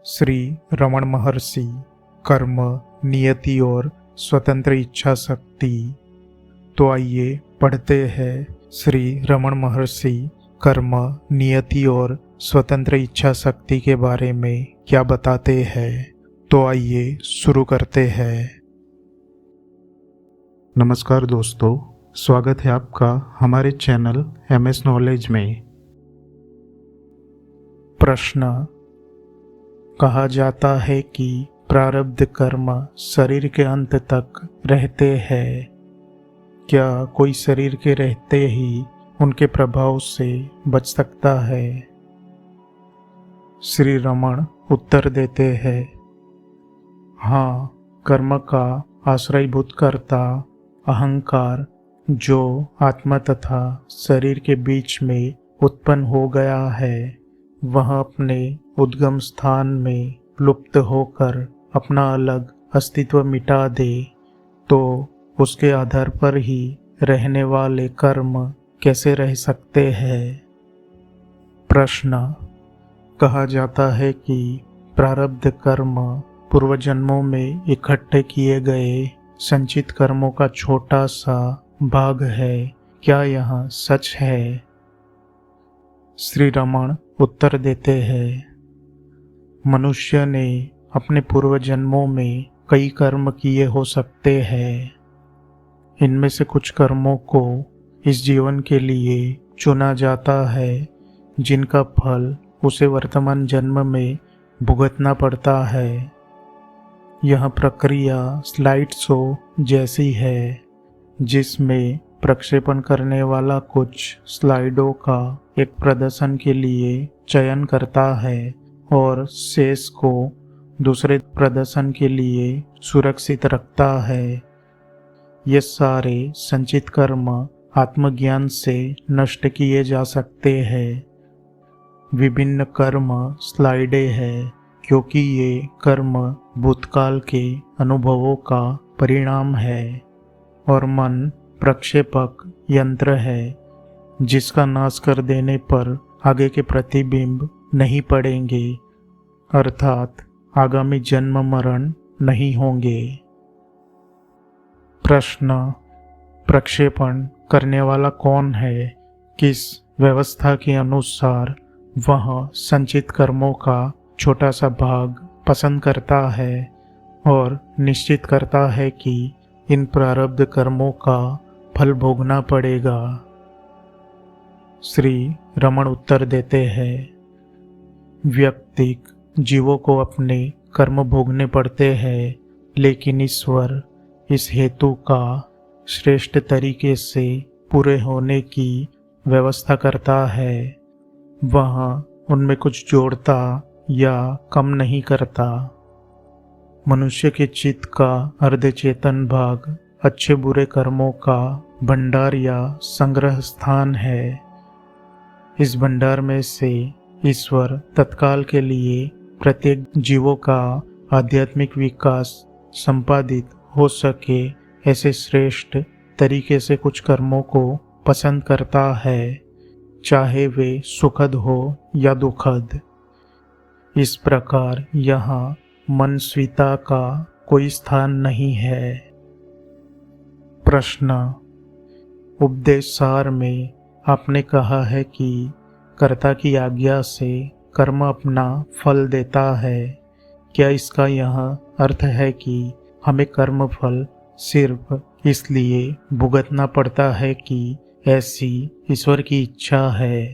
श्री रमण महर्षि कर्म, नियति और स्वतंत्र इच्छा शक्ति। तो आइए पढ़ते हैं श्री रमण महर्षि कर्म, नियति और स्वतंत्र इच्छा शक्ति के बारे में क्या बताते हैं। तो आइए शुरू करते हैं। नमस्कार दोस्तों, स्वागत है आपका हमारे चैनल MS नॉलेज में। प्रश्न, कहा जाता है कि प्रारब्ध कर्म शरीर के अंत तक रहते हैं। क्या कोई शरीर के रहते ही उनके प्रभाव से बच सकता है? श्री रमण उत्तर देते हैं, हाँ, कर्म का आश्रयभूत कर्ता अहंकार जो आत्मा तथा शरीर के बीच में उत्पन्न हो गया है, वह अपने उद्गम स्थान में लुप्त होकर अपना अलग अस्तित्व मिटा दे तो उसके आधार पर ही रहने वाले कर्म कैसे रह सकते हैं? प्रश्न, कहा जाता है कि प्रारब्ध कर्म पूर्व जन्मों में इकट्ठे किए गए संचित कर्मों का छोटा सा भाग है। क्या यह सच है? श्री रमण उत्तर देते हैं, मनुष्य ने अपने पूर्व जन्मों में कई कर्म किए हो सकते हैं। इनमें से कुछ कर्मों को इस जीवन के लिए चुना जाता है, जिनका फल उसे वर्तमान जन्म में भुगतना पड़ता है। यह प्रक्रिया स्लाइड शो जैसी है, जिसमें प्रक्षेपण करने वाला कुछ स्लाइडों का एक प्रदर्शन के लिए चयन करता है और शेष को दूसरे प्रदर्शन के लिए सुरक्षित रखता है। ये सारे संचित कर्म आत्मज्ञान से नष्ट किए जा सकते हैं। विभिन्न कर्म स्लाइडें हैं क्योंकि ये कर्म भूतकाल के अनुभवों का परिणाम है और मन प्रक्षेपक यंत्र है जिसका नाश कर देने पर आगे के प्रतिबिंब नहीं पड़ेंगे, अर्थात आगामी जन्म मरण नहीं होंगे। प्रश्न, प्रक्षेपण करने वाला कौन है? किस व्यवस्था के अनुसार वह संचित कर्मों का छोटा सा भाग पसंद करता है और निश्चित करता है कि इन प्रारब्ध कर्मों का फल भोगना पड़ेगा? श्री रमण उत्तर देते हैं, व्यक्तिक जीवों को अपने कर्म भोगने पड़ते हैं, लेकिन ईश्वर इस हेतु का श्रेष्ठ तरीके से पूरे होने की व्यवस्था करता है। वह उनमें कुछ जोड़ता या कम नहीं करता। मनुष्य के चित्त का अर्धचेतन भाग अच्छे बुरे कर्मों का भंडार या संग्रह स्थान है। इस भंडार में से ईश्वर तत्काल के लिए प्रत्येक जीवों का आध्यात्मिक विकास संपादित हो सके ऐसे श्रेष्ठ तरीके से कुछ कर्मों को पसंद करता है, चाहे वे सुखद हो या दुखद। इस प्रकार यहाँ मनस्विता का कोई स्थान नहीं है। प्रश्न, उपदेश सार में आपने कहा है कि कर्ता की आज्ञा से कर्म अपना फल देता है। क्या इसका यह अर्थ है कि हमें कर्म फल सिर्फ इसलिए भुगतना पड़ता है कि ऐसी ईश्वर की इच्छा है?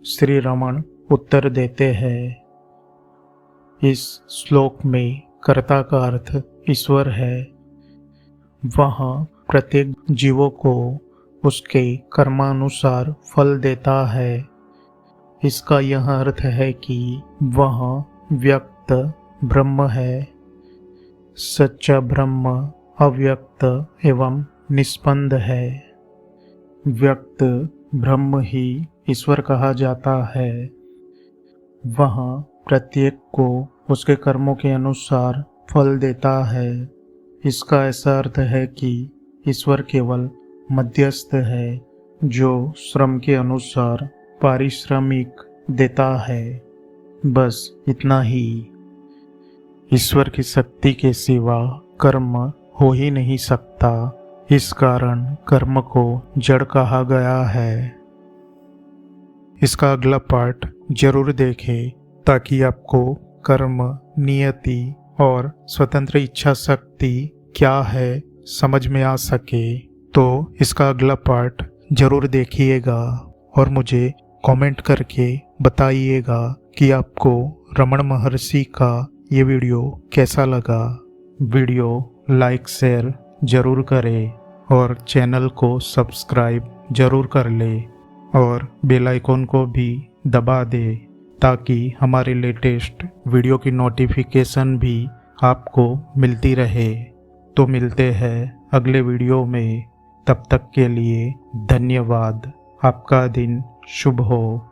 श्री रमण उत्तर देते हैं, इस श्लोक में कर्ता का अर्थ ईश्वर है। वह प्रत्येक जीवों को उसके कर्मानुसार फल देता है। इसका यह अर्थ है कि वह व्यक्त ब्रह्म है। सच्चा ब्रह्म अव्यक्त एवं निष्पन्द है। व्यक्त ब्रह्म ही ईश्वर कहा जाता है। वह प्रत्येक को उसके कर्मों के अनुसार फल देता है। इसका ऐसा अर्थ है कि ईश्वर केवल मध्यस्थ है जो श्रम के अनुसार पारिश्रमिक देता है। बस इतना ही। ईश्वर की शक्ति के सिवा कर्म हो ही नहीं सकता। इस कारण कर्म को जड़ कहा गया है। इसका अगला पार्ट जरूर देखें ताकि आपको कर्म, नियति और स्वतंत्र इच्छा शक्ति क्या है समझ में आ सके। तो इसका अगला पार्ट जरूर देखिएगा और मुझे कमेंट करके बताइएगा कि आपको रमण महर्षि का ये वीडियो कैसा लगा। वीडियो लाइक शेयर जरूर करें और चैनल को सब्सक्राइब जरूर कर ले और बेल आइकन को भी दबा दे ताकि हमारे लेटेस्ट वीडियो की नोटिफिकेशन भी आपको मिलती रहे। तो मिलते हैं अगले वीडियो में। तब तक के लिए धन्यवाद। आपका दिन शुभ हो।